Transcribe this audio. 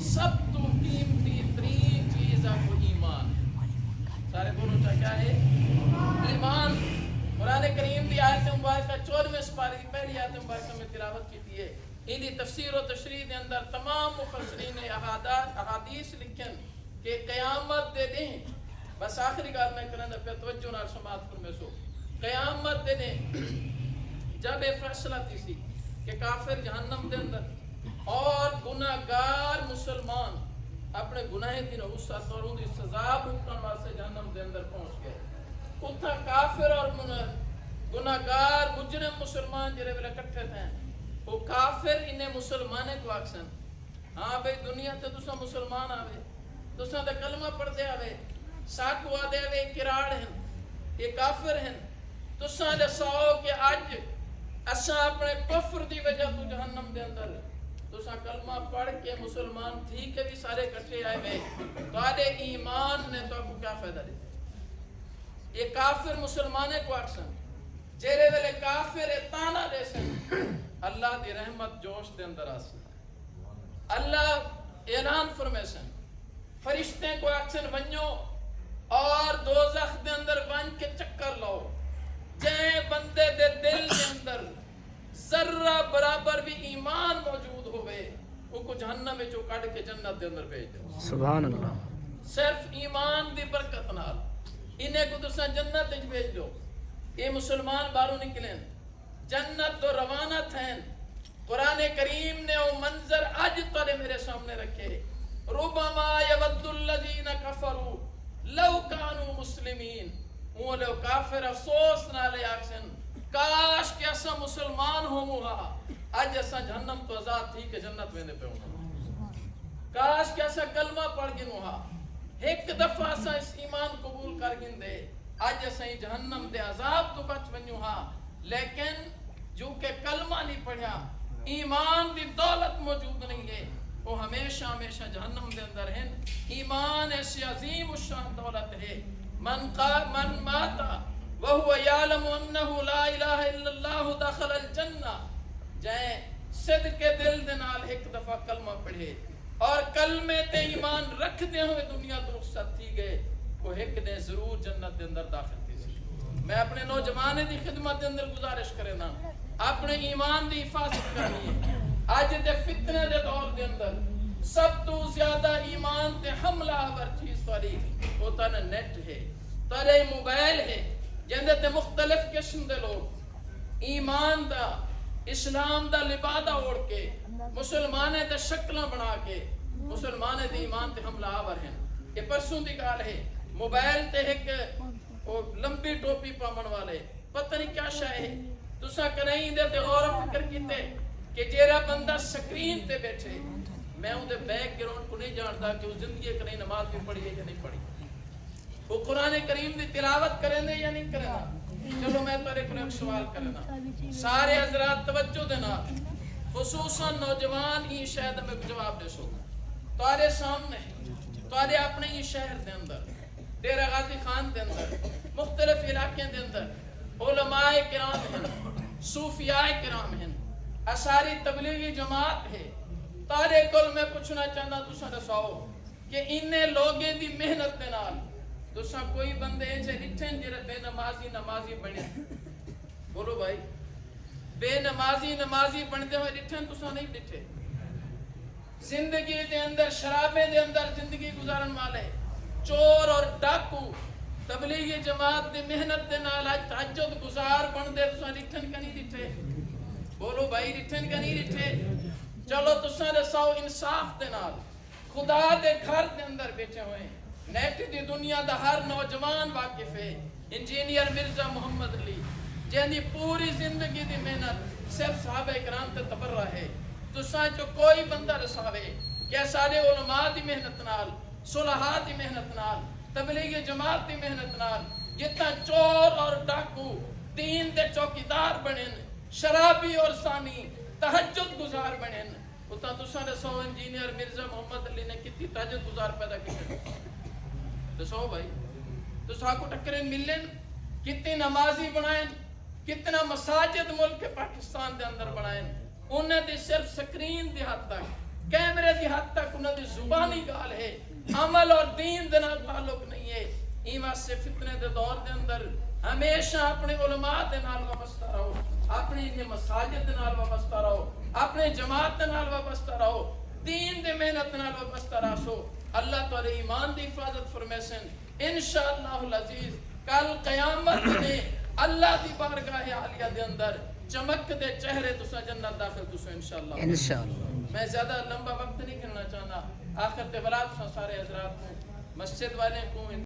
سب تو قیمتی ترین چیز ہے وہ ایمان. سارے بولو کیا ہے ایمان. قرآن کریم دی آیت مبارکہ 14ویں سپارے کی پہلی آیت مبارکہ میں تلاوت کی ہے. ان دی تفسیر و تشریح دے اندر تمام مفسرین نے احادیث لکھن کہ قیامت دے دن، بس آخری گال میں کرنا پہ توجہ نال سماعت فرمے سو، قیامت دے دن جب یہ فیصلہ تھی سی کہ کافر جہنم دے اندر اور گناہگار مسلمان اپنے گناہ دی نحوست اور ان دی سزا بھگتن واسطے جہنم دے اندر پہنچ گئے. اتھا کافر اور گناہگار مجرم مسلمان جڑے ویلے کٹھے تھے، وہ کافر انہیں مسلمانے کو آکسن ہاں بھئی دنیا تے تساں مسلمان آوے، تساں تے کلمہ پڑھ دے آوے، ساکو آدے آوے کراڑ ہیں، یہ کافر ہیں. تساں دے ساؤ کہ اج اساں اپنے کفر دی وجہ تو جہنم دے اندر، تساں کلمہ پڑھ کے مسلمان تھی کہ بھی سارے کٹھے آئے وے، تواڈے ایمان نے تو کو کیا فائدہ دے؟ یہ کافر مسلمانے کو آکسن جیرے ویلے کافر تانا دے سن اللہ دی رحمت جوش دے اندر آسن. اللہ اعلان فرمے سن فرشتے کو آکسن ونجو اور دوزخ دے اندر ون کے چکر لاؤ، جے بندے دے دل دے اندر ذرہ برابر بھی ایمان موجود ہوئے وہ کو جہنم میں جو کٹ کے جنت دے اندر بھیج دے. سبحان اللہ. صرف ایمان دی برکت نال انہیں کو تساں جنت وچ بھیج دو. یہ مسلمان باہروں نکلیں جنت تو روانہ تھیں. قرآن کریم نے وہ منظر آج تارے میرے سامنے رکھے. ربما یود الذین کفروا لو کانوا مسلمین. وہ لو کافر افسوس نہ لے آکسن کاش کہ اسا مسلمان ہوموہا اج اسا جہنم تو آزاد تھی کہ جنت ویندے پہ ہونا. کاش کہ اسا کلمہ پڑھ گنوہا ایک دفعہ اسا اس ایمان قبول کر گن دے اج اسا جہنم دے عذاب تو بچ ونیوہا. لیکن جو کہ کلمہ نہیں پڑھیا، ایمان دی دولت موجود نہیں ہے، وہ ہمیشہ ہمیشہ جہنم دے اندر ہیں. ایمان ایسی عظیم الشان دولت ہے. من ماتا وہو یعلم انہو لا الہ الا اللہ دخل الجنہ. جائیں صدق دل دے نال ایک دفعہ کلمہ پڑھے اور کلمے تے ایمان رکھ دے ہوئے دنیا تو رخصت تھی گئے، وہ ایک نے ضرور جنت دے اندر داخل تھی سی. میں اپنے نوجوانے دی خدمت دے اندر گزارش کرے نا اپنے ایمان دی حفاظت کرنی ہے. آج دے فتنے دے دور دے اندر سب تو زیادہ ایمان تے حملہ آور چیز تاری وہ تانا نیٹ ہے، تارے موبائل ہے، جندے تے مختلف قسم دے لوگ ایمان دا اسلام دا لبادہ اوڑ کے مسلمانے دے شکلہ بنا کے مسلمانے دے ایمان تے حملہ آور ہیں. یہ پرسوں دی گال ہے موبائل تے ایک لمبی ٹوپی پامن والے پتہ نہیں کیا شاہ ہے. تسا کنہیں دے تے غور و فکر کیتے کہ جیرا بندہ سکرین تے بیٹھے میں ان دے بیک گراؤنڈ کو نہیں جانتا کہ وہ زندگی کنہیں نماز بھی پڑھی ہے یا نہیں پڑھی، وہ قرآن کریم دی تلاوت کریں دے یا نہیں کریں. چلو میں تو ایک سوال کرنا سارے حضرات توجہ دینا، خصوصاً نوجوان ہی شاید میں جواب دے سو. تارے سامنے تارے اپنے ہی شہر دے اندر ڈیرہ غازی خان دے اندر مختلف علاقے دے اندر علماء کرام ہیں، صوفیاء کرام ہیں، اشاری تبلیغی جماعت ہے. تارے کل میں پوچھنا چاہتا تساں دساؤ کہ انہیں لوگیں دی محنت دے نال تساں کوئی بندے ایسے ڈٹھن جڑے بے نمازی بنے؟ بولو بھائی، بے نمازی بنتے ہوئے ڈٹھن تساں نہیں ڈٹھے. زندگی دے اندر شرابے دے اندر زندگی گزارن والے چور اور ڈاکو تبلیغی جماعت دی محنت دے نال اج تہجد گزار بن دے تساں ڈٹھن کا نہیں ڈٹھے؟ بولو بھائی ڈٹھن کا نہیں ڈٹھے؟ چلو تساں دساؤ انصاف دے نال خدا دے گھر دے اندر بیٹھے ہوئے نیٹ دی دنیا دا ہر نوجوان واقف ہے. انجینئر مرزا محمد علی جہنی پوری زندگی دی محنت صرف صحابہ اکرام تے تبرہ ہے. تساں جو کوئی بندہ رساوے کہ سارے علماء دی محنت نال، صلحاء دی محنت نال، تبلیغ جماعت دی محنت نال جتنا چور اور ڈاکو دین دے چوکیدار بنن، شرابی اور ثانی تہجد گزار بنن، اتنا تساں دسو انجینئر مرزا محمد علی نے کتنی تہجد گزار پیدا کی؟ دسو بھائی تساں کو ٹکریں ملن، کتنی نمازی بنائیں، کتنا مساجد ملک پاکستان دے اندر بنائیں. انہیں دی صرف سکرین دی حد تک کیمرے دی حد تک انہاں دی زبانی گال ہے، عمل اور دین دے نال تعلق نہیں ہے۔ ایویں سے فتنے دے دور دے اندر ہمیشہ اپنے علماء دے نال وابستہ رہو، اپنی مساجد دے نال وابستہ رہو، اپنے جماعت دے نال وابستہ رہو، دین دے محنت نال وابستہ رہو۔ اللہ تعالی ایمان دی حفاظت فرمیسن انشاءاللہ العزیز۔ کل قیامت نے اللہ دی بارگاہ عالیہ دے اندر چمک دے چہرے تسا جنت داخل تسا انشاءاللہ۔ میں زیادہ لمبا وقت نہیں کرنا چاہنا، آخر تے بلا تسا سارے حضرات کو، مسجد والے کو